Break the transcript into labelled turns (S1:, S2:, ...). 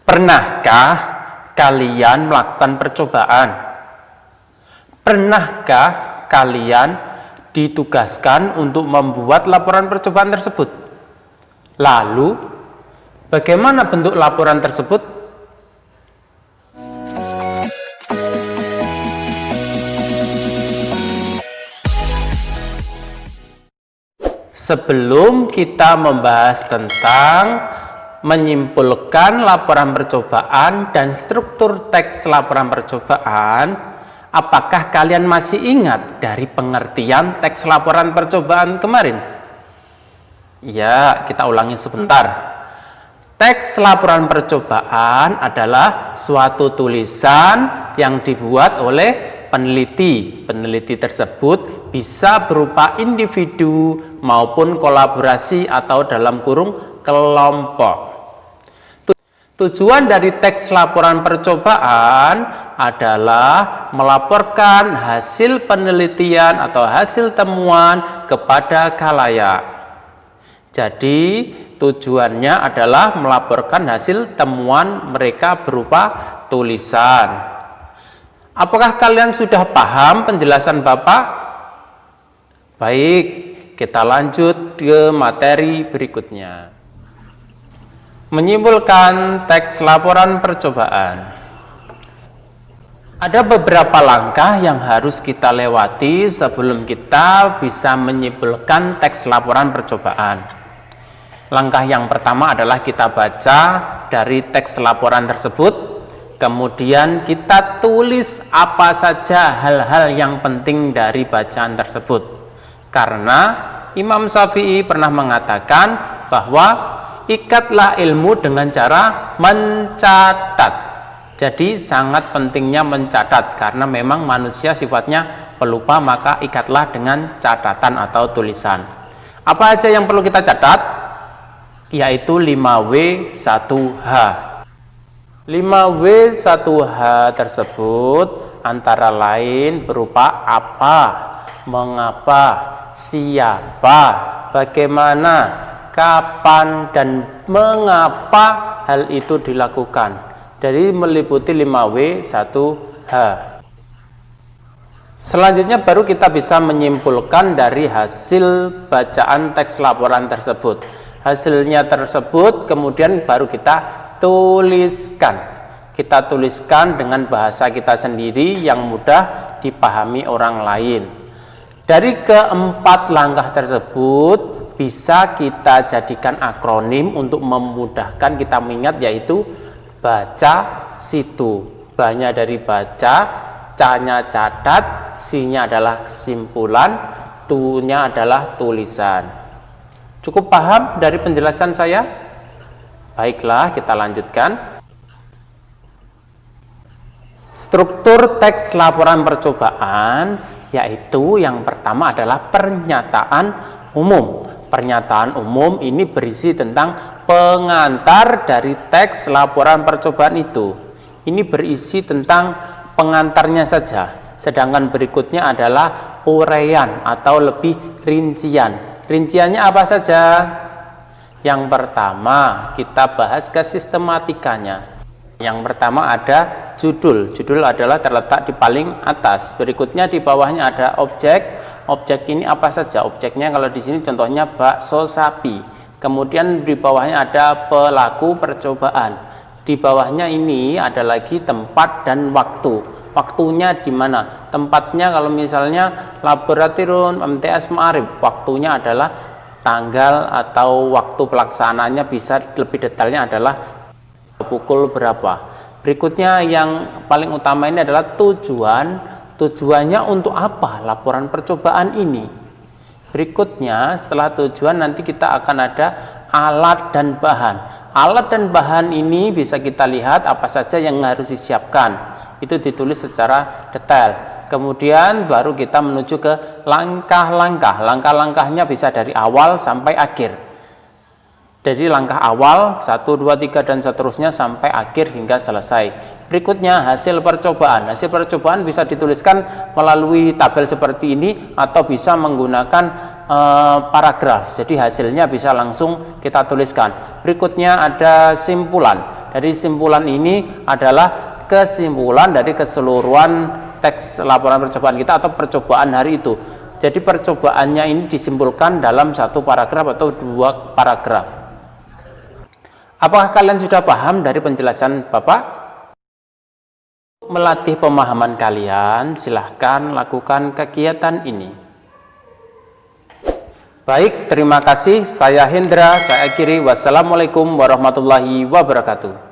S1: Pernahkah kalian melakukan percobaan? Pernahkah kalian ditugaskan untuk membuat laporan percobaan tersebut? Lalu, bagaimana bentuk laporan tersebut? Sebelum kita membahas tentang menyimpulkan laporan percobaan dan struktur teks laporan percobaan, apakah kalian masih ingat dari pengertian teks laporan percobaan kemarin? Ya, kita ulangi sebentar. Teks laporan percobaan adalah suatu tulisan yang dibuat oleh peneliti. Peneliti tersebut bisa berupa individu maupun kolaborasi atau dalam kurung kelompok. Tujuan dari teks laporan percobaan adalah melaporkan hasil penelitian atau hasil temuan kepada khalayak. Jadi tujuannya adalah melaporkan hasil temuan mereka berupa tulisan. Apakah kalian sudah paham penjelasan Bapak? Baik, kita lanjut ke materi berikutnya. Menyimpulkan teks laporan percobaan. Ada beberapa langkah yang harus kita lewati sebelum kita bisa menyimpulkan teks laporan percobaan. Langkah yang pertama adalah kita baca dari teks laporan tersebut, kemudian kita tulis apa saja hal-hal yang penting dari bacaan tersebut. Karena Imam Syafi'i pernah mengatakan bahwa ikatlah ilmu dengan cara mencatat. Jadi sangat pentingnya mencatat, karena memang manusia sifatnya pelupa, maka ikatlah dengan catatan atau tulisan. Apa aja yang perlu kita catat? Yaitu 5W1H. 5W1H tersebut antara lain berupa apa, mengapa, siapa, bagaimana, kapan, dan mengapa hal itu dilakukan. Jadi meliputi 5W1H. Selanjutnya baru kita bisa menyimpulkan dari hasil bacaan teks laporan tersebut. Hasilnya tersebut kemudian baru kita tuliskan. Kita tuliskan dengan bahasa kita sendiri yang mudah dipahami orang lain. Dari keempat langkah tersebut bisa kita jadikan akronim untuk memudahkan kita mengingat, yaitu baca, situ. Ba-nya dari baca, ca-nya catat, si-nya adalah kesimpulan, tu-nya adalah tulisan. Cukup paham dari penjelasan saya? Baiklah, kita lanjutkan. Struktur teks laporan percobaan, yaitu yang pertama adalah pernyataan umum. Pernyataan umum ini berisi tentang pengantar dari teks laporan percobaan itu. Ini berisi tentang pengantarnya saja. Sedangkan berikutnya adalah uraian atau lebih rincian. Rinciannya apa saja? Yang pertama kita bahas ke sistematikanya. Yang pertama ada judul. Judul adalah terletak di paling atas. Berikutnya di bawahnya ada objek. Objek ini apa saja? Objeknya kalau di sini contohnya bakso sapi. Kemudian di bawahnya ada pelaku percobaan. Di bawahnya ini ada lagi tempat dan waktu. Waktunya di mana? Tempatnya kalau misalnya laboratorium MTS Ma'arif, waktunya adalah tanggal atau waktu pelaksanaannya, bisa lebih detailnya adalah pukul berapa. Berikutnya yang paling utama ini adalah tujuan. Tujuannya untuk apa laporan percobaan ini? Berikutnya setelah tujuan nanti kita akan ada alat dan bahan. Alat dan bahan ini bisa kita lihat apa saja yang harus disiapkan. Itu ditulis secara detail. Kemudian baru kita menuju ke langkah-langkah. Langkah-langkahnya bisa dari awal sampai akhir. Jadi langkah awal 1, 2, 3 dan seterusnya sampai akhir hingga selesai. Berikutnya hasil percobaan. Hasil percobaan bisa dituliskan melalui tabel seperti ini atau bisa menggunakan paragraf. Jadi hasilnya bisa langsung kita tuliskan. Berikutnya ada simpulan. Jadi kesimpulan ini adalah kesimpulan dari keseluruhan teks laporan percobaan kita atau percobaan hari itu. Jadi percobaannya ini disimpulkan dalam satu paragraf atau dua paragraf. Apakah kalian sudah paham dari penjelasan Bapak? Melatih pemahaman kalian, silahkan lakukan kegiatan ini. Baik, terima kasih. Saya Hendra, saya akhiri. Wassalamualaikum warahmatullahi wabarakatuh.